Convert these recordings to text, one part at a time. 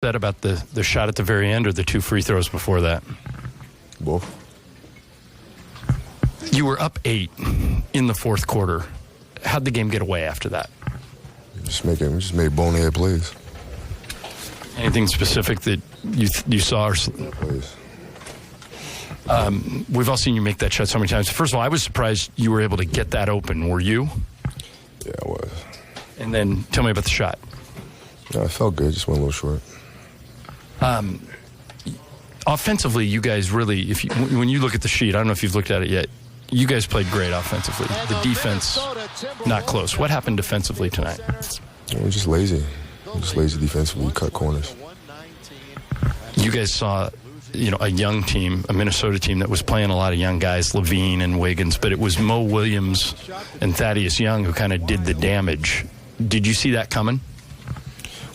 That about the shot at the very end or the two free throws before that? Both. You were up 8 in the fourth quarter. How'd the game get away after that? Just made bonehead plays. Anything specific that you saw? Or Plays. We've all seen you make that shot so many times. First of all, I was surprised you were able to get that open. Were you? Yeah, I was. And then tell me about the shot. Yeah, I felt good. Just went a little short. Offensively, you guys really, when you look at the sheet, I don't know if you've looked at it yet, you guys played great offensively. The defense, not close. What happened defensively tonight? We're just lazy. We're just lazy defensively, cut corners. You guys saw, a young team, a Minnesota team that was playing a lot of young guys, Levine and Wiggins, but it was Mo Williams and Thaddeus Young who kind of did the damage. Did you see that coming?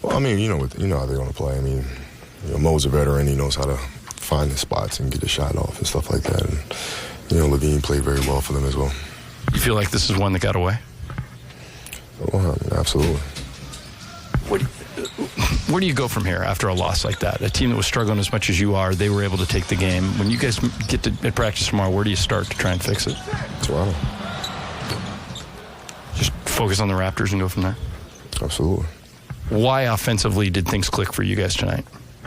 Well, I mean, you know how they're going to play. I mean, Mo's a veteran. He knows how to find the spots and get a shot off and stuff like that. And, Levine played very well for them as well. You feel like this is one that got away? Well, absolutely. Where do you go from here after a loss like that? A team that was struggling as much as you are, they were able to take the game. When you guys get to practice tomorrow, where do you start to try and fix it? Toronto. Just focus on the Raptors and go from there? Absolutely. Why offensively did things click for you guys tonight?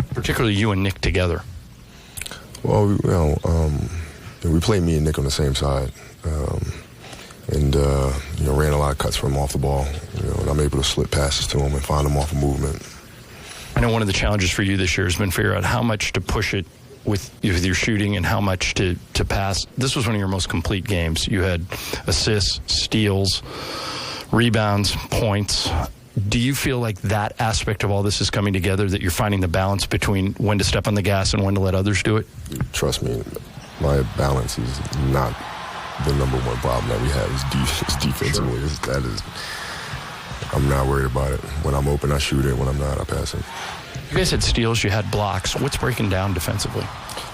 Particularly you and Nick together. Well, we played me and Nick on the same side. And ran a lot of cuts from him off the ball. And I'm able to slip passes to him and find him off of movement. I know one of the challenges for you this year has been figure out how much to push it with your shooting and how much to pass. This was one of your most complete games. You had assists, steals, rebounds, points. Do you feel like that aspect of all this is coming together, that you're finding the balance between when to step on the gas and when to let others do it? Trust me, my balance is not the number one problem that we have. Is defensively. Sure. I'm not worried about it. When I'm open, I shoot it. When I'm not, I pass it. You guys had steals. You had blocks. What's breaking down defensively?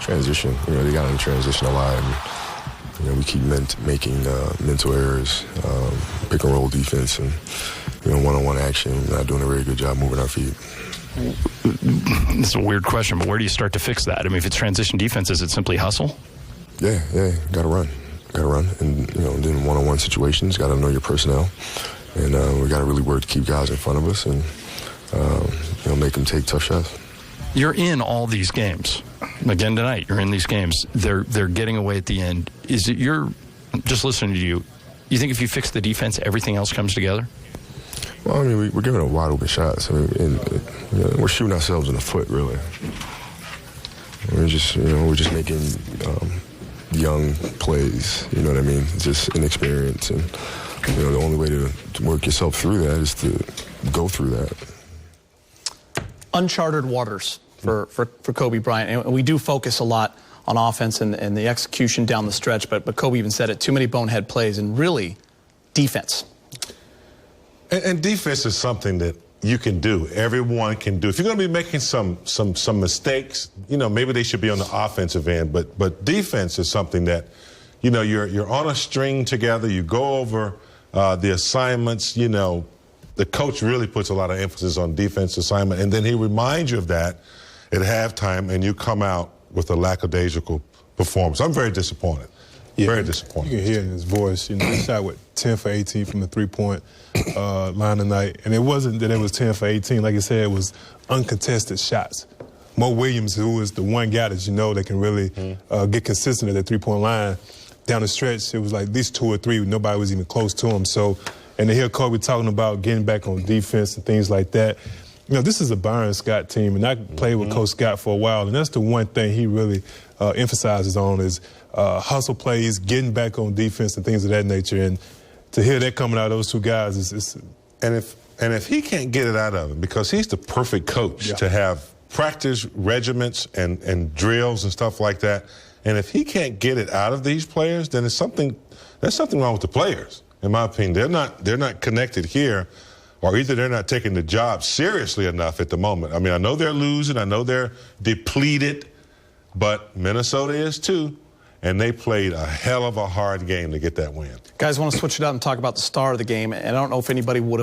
Transition. They got in transition a lot. And, we keep making mental errors, pick and roll defense, and one-on-one action. We're not doing a very good job moving our feet. This is a weird question, but where do you start to fix that? I mean, if it's transition defense, is it simply hustle? Yeah, got to run. And then one-on-one situations, got to know your personnel, and we got to really work to keep guys in front of us and make them take tough shots. You're in all these games. Again tonight, you're in these games. They're getting away at the end. Is it just listening to you, you think if you fix the defense, everything else comes together? Well, I mean, we're giving a wide open shots. We're shooting ourselves in the foot, really. We're just making young plays. You know what I mean? Just inexperience, and the only way to work yourself through that is to go through that. Uncharted waters for Kobe Bryant, and we do focus a lot on offense and the execution down the stretch, but Kobe even said it, too many bonehead plays, and really defense. And defense is something that you can do. Everyone can do. If you're going to be making some mistakes, maybe they should be on the offensive end. But defense is something that, you're on a string together. You go over the assignments. The coach really puts a lot of emphasis on defense assignment, and then he reminds you of that at halftime, and you come out with a lackadaisical performance. I'm very disappointed. Yeah, very disappointed. You can hear it in his voice. He shot 10 for 18 from the three-point line tonight, and it wasn't that it was 10 for 18. Like I said, it was uncontested shots. Mo Williams, who is the one guy that can really get consistent at that three-point line, down the stretch, it was like at least 2 or 3. Nobody was even close to him. So, and to hear Kobe talking about getting back on defense and things like that, this is a Byron Scott team, and I played with Coach Scott for a while, and that's the one thing he really emphasizes on is hustle plays, getting back on defense and things of that nature. And to hear that coming out of those two guys is and if he can't get it out of him, because he's the perfect coach to have practice regiments and drills and stuff like that, and if he can't get it out of these players, then there's something wrong with the players, in my opinion. They're not connected here, or either they're not taking the job seriously enough at the moment. I mean, I know they're losing, I know they're depleted, but Minnesota is too. And they played a hell of a hard game to get that win. Guys, want to switch it up and talk about the star of the game, and I don't know if anybody would have